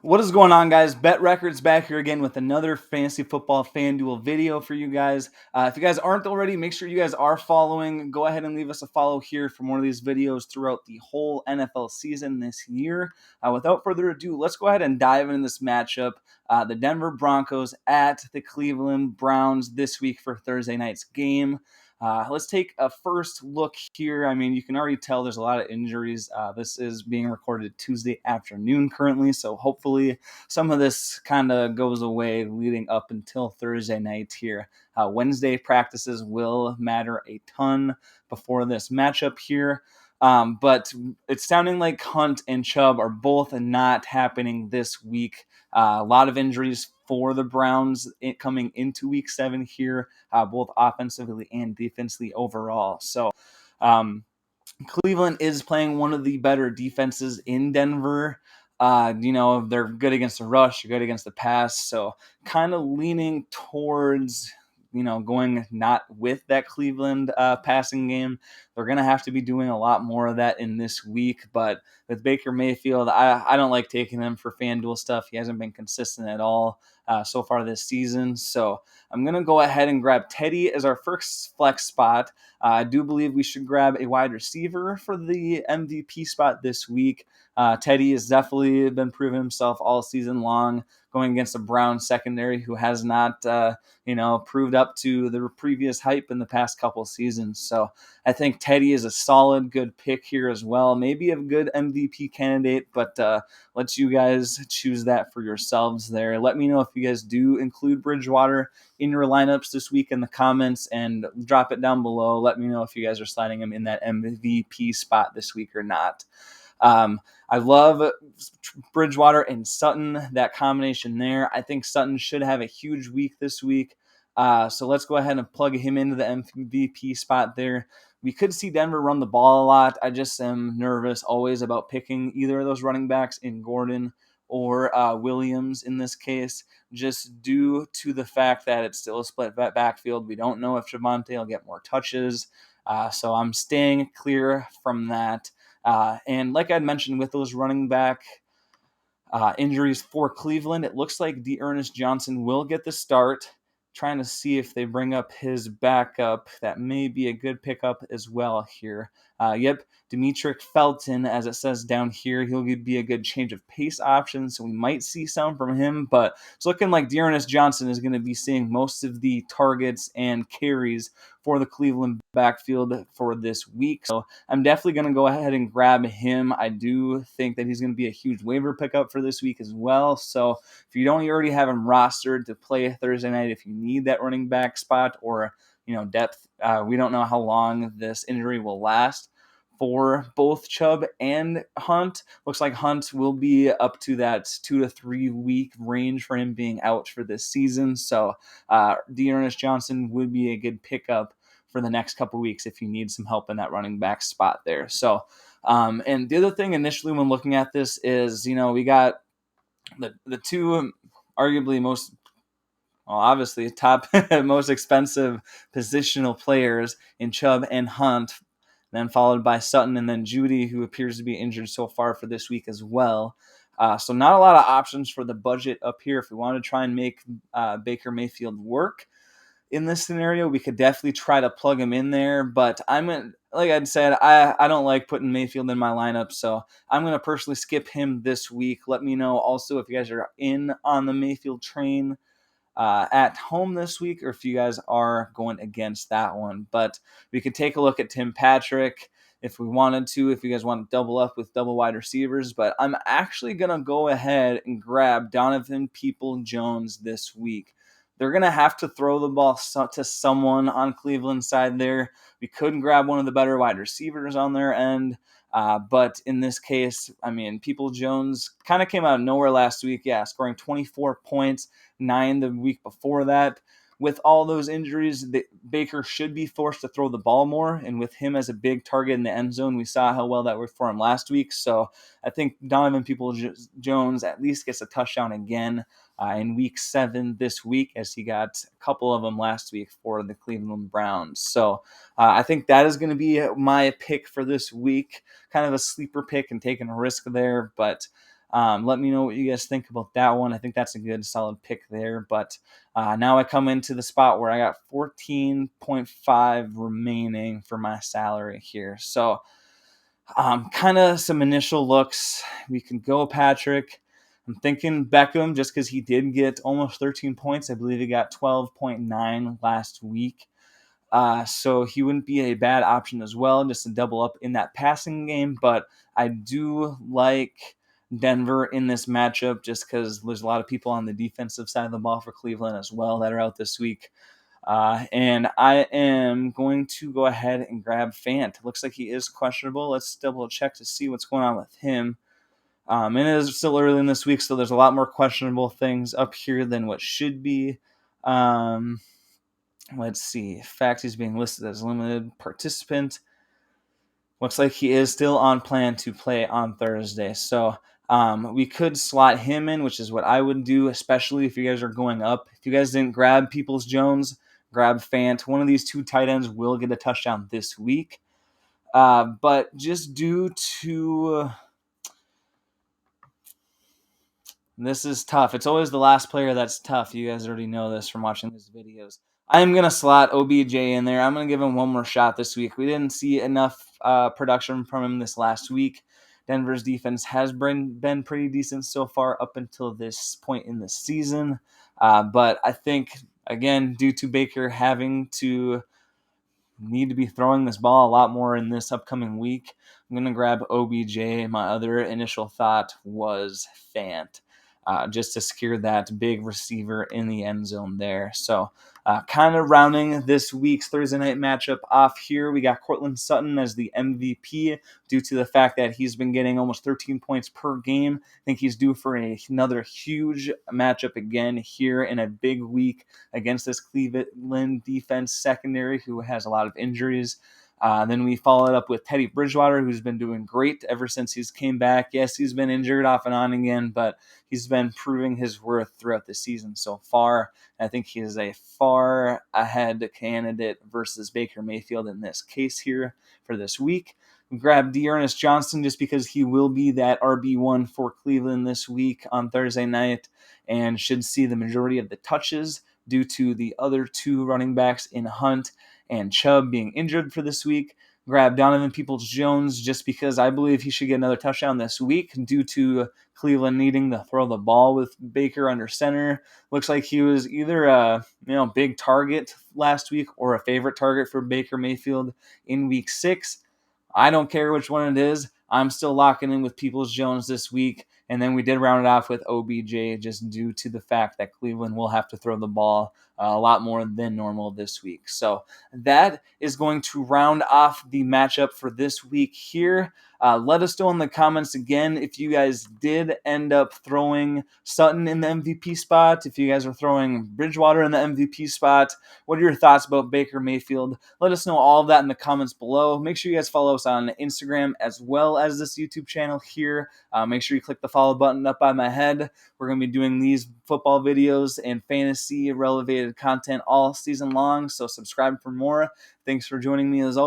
What is going on, guys? Bet Records back here again with another fantasy football FanDuel video for you guys. If you guys aren't already, make sure you guys are following. Go ahead and leave us a follow here for more of these videos throughout the whole NFL season this year. Without further ado, let's go ahead and dive into this matchup. The Denver Broncos at the Cleveland Browns this week for Thursday night's game. Let's take a first look here. I mean, you can already tell there's a lot of injuries. This is being recorded Tuesday afternoon currently, so hopefully some of this kind of goes away leading up until Thursday night here. Wednesday practices will matter a ton before this matchup here. But it's sounding like Hunt and Chubb are both not happening this week. A lot of injuries for the Browns coming into week 7 here, both offensively and defensively overall. So Cleveland is playing one of the better defenses in Denver. They're good against the rush, good against the pass. So kind of leaning towards going not with that Cleveland passing game. They're going to have to be doing a lot more of that in this week. But with Baker Mayfield, I don't like taking him for FanDuel stuff. He hasn't been consistent at all so far this season. So I'm going to go ahead and grab Teddy as our first flex spot. I do believe we should grab a wide receiver for the MVP spot this week. Teddy has definitely been proving himself all season long, going against a Browns secondary who has not proved up to the previous hype in the past couple seasons. So I think Teddy is a solid, good pick here as well. Maybe a good MVP candidate, but let you guys choose that for yourselves there. Let me know if you guys do include Bridgewater in your lineups this week in the comments and drop it down below. Let me know if you guys are sliding him in that MVP spot this week or not. I love Bridgewater and Sutton, that combination there. I think Sutton should have a huge week this week. So let's go ahead and plug him into the MVP spot there. We could see Denver run the ball a lot. I just am nervous always about picking either of those running backs in Gordon or Williams in this case, just due to the fact that it's still a split backfield. We don't know if Javonte will get more touches. So I'm staying clear from that. And like I mentioned with those running back injuries for Cleveland, it looks like D'Ernest Johnson will get the start. Trying to see if they bring up his backup. That may be a good pickup as well here. Demetric Felton, as it says down here, he'll be a good change of pace option, so we might see some from him, but it's looking like D'Ernest Johnson is going to be seeing most of the targets and carries for the Cleveland backfield for this week. So I'm definitely going to go ahead and grab him. I do think that he's going to be a huge waiver pickup for this week as well. So if you don't already have him rostered to play Thursday night, if you need that running back spot or depth, we don't know how long this injury will last for both Chubb and Hunt. Looks like Hunt will be up to that 2 to 3 week range for him being out for this season. So D'Ernest Johnson would be a good pickup for the next couple weeks if you need some help in that running back spot there. So, and the other thing initially when looking at this is, we got the two arguably obviously top most expensive positional players in Chubb and Hunt, then followed by Sutton and then Judy, who appears to be injured so far for this week as well. So not a lot of options for the budget up here. If we want to try and make Baker Mayfield work in this scenario, we could definitely try to plug him in there. But like I said, I don't like putting Mayfield in my lineup, so I'm going to personally skip him this week. Let me know also if you guys are in on the Mayfield train at home this week, or if you guys are going against that one. But we could take a look at Tim Patrick if we wanted to, if you guys want to double up with double wide receivers. But I'm actually going to go ahead and grab Donovan People-Jones this week. They're going to have to throw the ball to someone on Cleveland's side there. We couldn't grab one of the better wide receivers on their end. But in this case, People-Jones kind of came out of nowhere last week. Yeah, scoring 24 points, 9 the week before that. With all those injuries, Baker should be forced to throw the ball more. And with him as a big target in the end zone, we saw how well that worked for him last week. So I think Donovan People-Jones at least gets a touchdown again in week 7 this week, as he got a couple of them last week for the Cleveland Browns. So I think that is going to be my pick for this week. Kind of a sleeper pick and taking a risk there, but Let me know what you guys think about that one. I think that's a good solid pick there. But now I come into the spot where I got 14.5 remaining for my salary here. So kind of some initial looks. We can go Patrick. I'm thinking Beckham just because he did get almost 13 points. I believe he got 12.9 last week. So he wouldn't be a bad option as well, just to double up in that passing game. But I do like Denver in this matchup just because there's a lot of people on the defensive side of the ball for Cleveland as well that are out this week. And I am going to go ahead and grab Fant. Looks like he is questionable. Let's double check to see what's going on with him. And it is still early in this week, so there's a lot more questionable things up here than what should be. Let's see. Fact, he's being listed as limited participant. Looks like he is still on plan to play on Thursday. So we could slot him in, which is what I would do, especially if you guys are going up. If you guys didn't grab Peoples-Jones, grab Fant. One of these two tight ends will get a touchdown this week. But just due to... This is tough. It's always the last player that's tough. You guys already know this from watching these videos. I'm going to slot OBJ in there. I'm going to give him one more shot this week. We didn't see enough production from him this last week. Denver's defense has been pretty decent so far up until this point in the season. But I think, again, due to Baker having to need to be throwing this ball a lot more in this upcoming week, I'm going to grab OBJ. My other initial thought was Fant. Just to secure that big receiver in the end zone there. So kind of rounding this week's Thursday night matchup off here, we got Courtland Sutton as the MVP due to the fact that he's been getting almost 13 points per game. I think he's due for another huge matchup again here in a big week against this Cleveland defense secondary who has a lot of injuries. Then we followed up with Teddy Bridgewater, who's been doing great ever since he's came back. Yes, he's been injured off and on again, but he's been proving his worth throughout the season so far. I think he is a far ahead candidate versus Baker Mayfield in this case here for this week. We grabbed Dearness Johnson just because he will be that RB1 for Cleveland this week on Thursday night and should see the majority of the touches due to the other two running backs in Hunt and Chubb being injured for this week. Grab Donovan Peoples-Jones just because I believe he should get another touchdown this week due to Cleveland needing to throw the ball with Baker under center. Looks like he was either a big target last week or a favorite target for Baker Mayfield in week 6. I don't care which one it is. I'm still locking in with Peoples-Jones this week. And then we did round it off with OBJ just due to the fact that Cleveland will have to throw the ball a lot more than normal this week. So that is going to round off the matchup for this week here. Let us know in the comments again if you guys did end up throwing Sutton in the MVP spot, if you guys are throwing Bridgewater in the MVP spot. What are your thoughts about Baker Mayfield? Let us know all of that in the comments below. Make sure you guys follow us on Instagram as well as this YouTube channel here. Make sure you click the follow button up by my head. We're going to be doing these football videos and fantasy relevated content all season long, so subscribe for more. Thanks for joining me as always.